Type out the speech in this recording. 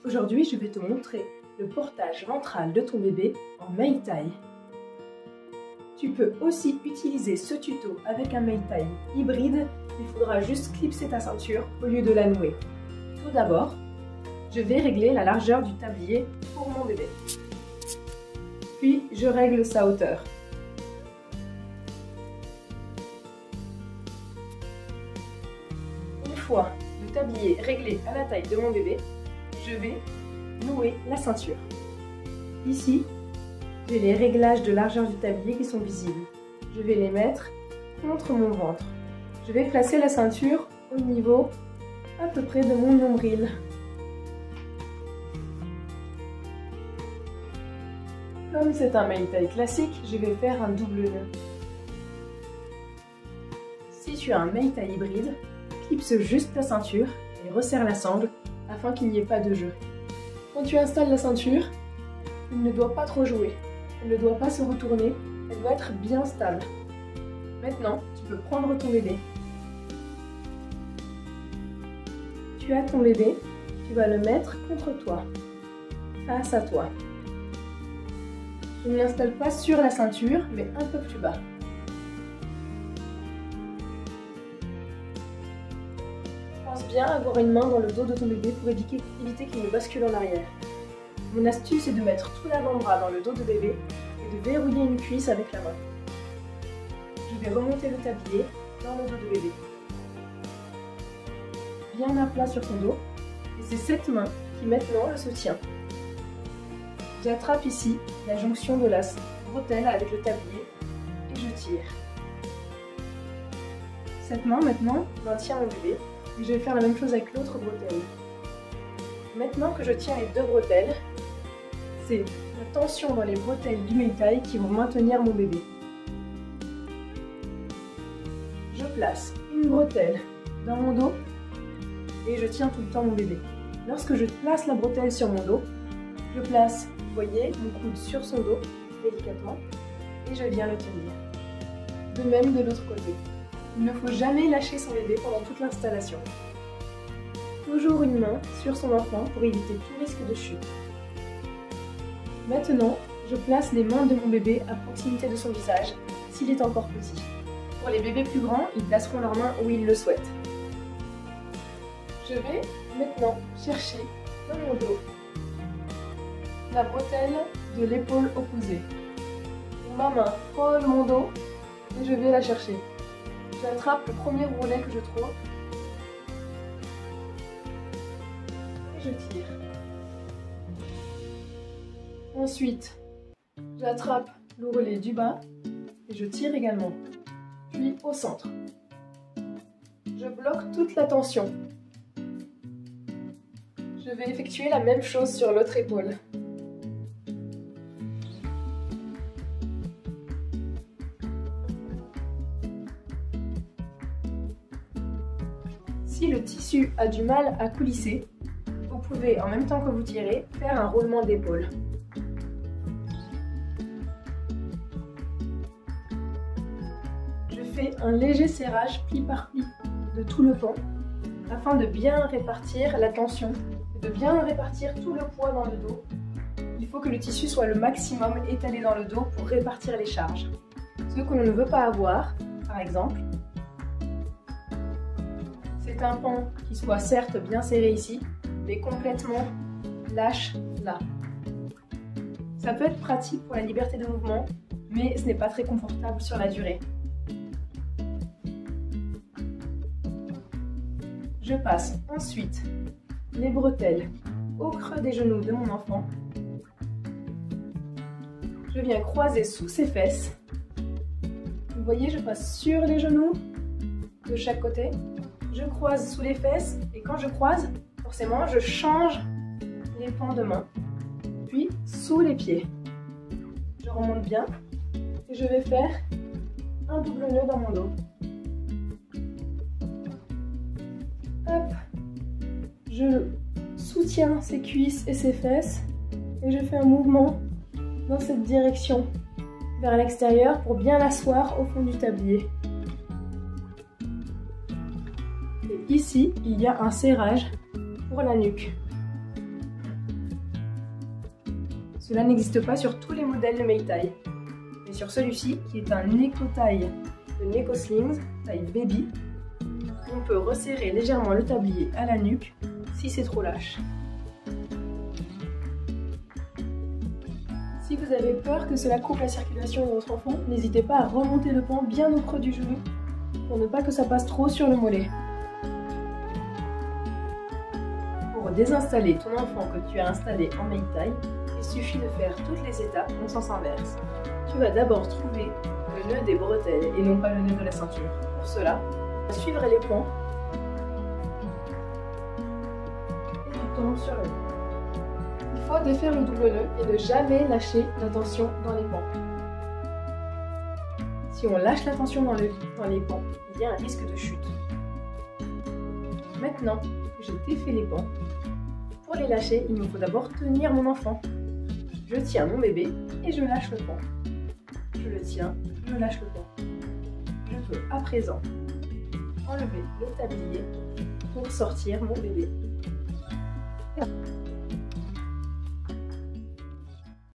Aujourd'hui, je vais te montrer le portage ventral de ton bébé en Maytag. Tu peux aussi utiliser ce tuto avec un Maytag hybride. Il faudra juste clipser ta ceinture au lieu de la nouer. Tout d'abord, je vais régler la largeur du tablier pour mon bébé. Puis, je règle sa hauteur. Une fois le tablier réglé à la taille de mon bébé, je vais nouer la ceinture. Ici, j'ai les réglages de largeur du tablier qui sont visibles. Je vais les mettre contre mon ventre. Je vais placer la ceinture au niveau à peu près de mon nombril. Comme c'est un Maytag classique, je vais faire un double nœud. Si tu as un Maytag hybride, clipse juste ta ceinture et resserre la sangle afin qu'il n'y ait pas de jeu. Quand tu installes la ceinture, elle ne doit pas trop jouer. Elle ne doit pas se retourner, elle doit être bien stable. Maintenant, tu peux prendre ton bébé. Tu as ton bébé, tu vas le mettre contre toi, face à toi. Je ne l'installe pas sur la ceinture, mais un peu plus bas. Pense bien à avoir une main dans le dos de ton bébé pour éviter qu'il ne bascule en arrière. Mon astuce est de mettre tout l'avant-bras dans le dos de bébé et de verrouiller une cuisse avec la main. Je vais remonter le tablier dans le dos de bébé. Bien à plat sur son dos, et c'est cette main qui maintenant le soutient. J'attrape ici la jonction de la bretelle avec le tablier et je tire. Cette main maintenant maintient mon bébé et je vais faire la même chose avec l'autre bretelle. Maintenant que je tiens les deux bretelles, c'est la tension dans les bretelles du Maytag qui vont maintenir mon bébé. Je place une bretelle dans mon dos et je tiens tout le temps mon bébé. Lorsque je place la bretelle sur mon dos, je place, vous voyez, mon coude sur son dos, délicatement, et je viens le tenir. De même de l'autre côté. Il ne faut jamais lâcher son bébé pendant toute l'installation. Toujours une main sur son enfant pour éviter tout risque de chute. Maintenant, je place les mains de mon bébé à proximité de son visage, s'il est encore petit. Pour les bébés plus grands, ils placeront leurs mains où ils le souhaitent. Je vais maintenant chercher dans mon dos la bretelle de l'épaule opposée. Ma main frôle mon dos et je vais la chercher. J'attrape le premier roulet que je trouve et je tire. Ensuite, j'attrape le roulet du bas et je tire également. Puis au centre. Je bloque toute la tension. Je vais effectuer la même chose sur l'autre épaule. Si le tissu a du mal à coulisser, vous pouvez, en même temps que vous tirez, faire un roulement d'épaule. Je fais un léger serrage pli par pli de tout le pan afin de bien répartir la tension et de bien répartir tout le poids dans le dos. Il faut que le tissu soit le maximum étalé dans le dos pour répartir les charges. Ce que l'on ne veut pas avoir, par exemple, c'est un pan qui soit certes bien serré ici, mais complètement lâche là. Ça peut être pratique pour la liberté de mouvement, mais ce n'est pas très confortable sur la durée. Je passe ensuite les bretelles au creux des genoux de mon enfant. Je viens croiser sous ses fesses. Vous voyez, je passe sur les genoux de chaque côté. Je croise sous les fesses et quand je croise, forcément, je change les pans de main. Puis sous les pieds. Je remonte bien et je vais faire un double nœud dans mon dos. Hop, je soutiens ses cuisses et ses fesses et je fais un mouvement dans cette direction vers l'extérieur pour bien l'asseoir au fond du tablier. Et ici, il y a un serrage pour la nuque. Cela n'existe pas sur tous les modèles de Maytag, mais sur celui-ci, qui est un éco-taille de Neko Slings, taille baby, on peut resserrer légèrement le tablier à la nuque si c'est trop lâche. Si vous avez peur que cela coupe la circulation de votre enfant, n'hésitez pas à remonter le pan bien au creux du genou pour ne pas que ça passe trop sur le mollet. Pour désinstaller ton enfant que tu as installé en Maytag, il suffit de faire toutes les étapes en sens inverse. Tu vas d'abord trouver le nœud des bretelles et non pas le nœud de la ceinture. Pour cela, suivre les points et tu tombes sur le nœud. Il faut défaire le double nœud et ne jamais lâcher la tension dans les pans. Si on lâche la tension dans les pans, il y a un risque de chute. Maintenant que j'ai défait les pans, pour les lâcher, il me faut d'abord tenir mon enfant. Je tiens mon bébé et je lâche le pan. Je le tiens, je lâche le pan. Je peux à présent enlever le tablier pour sortir mon bébé.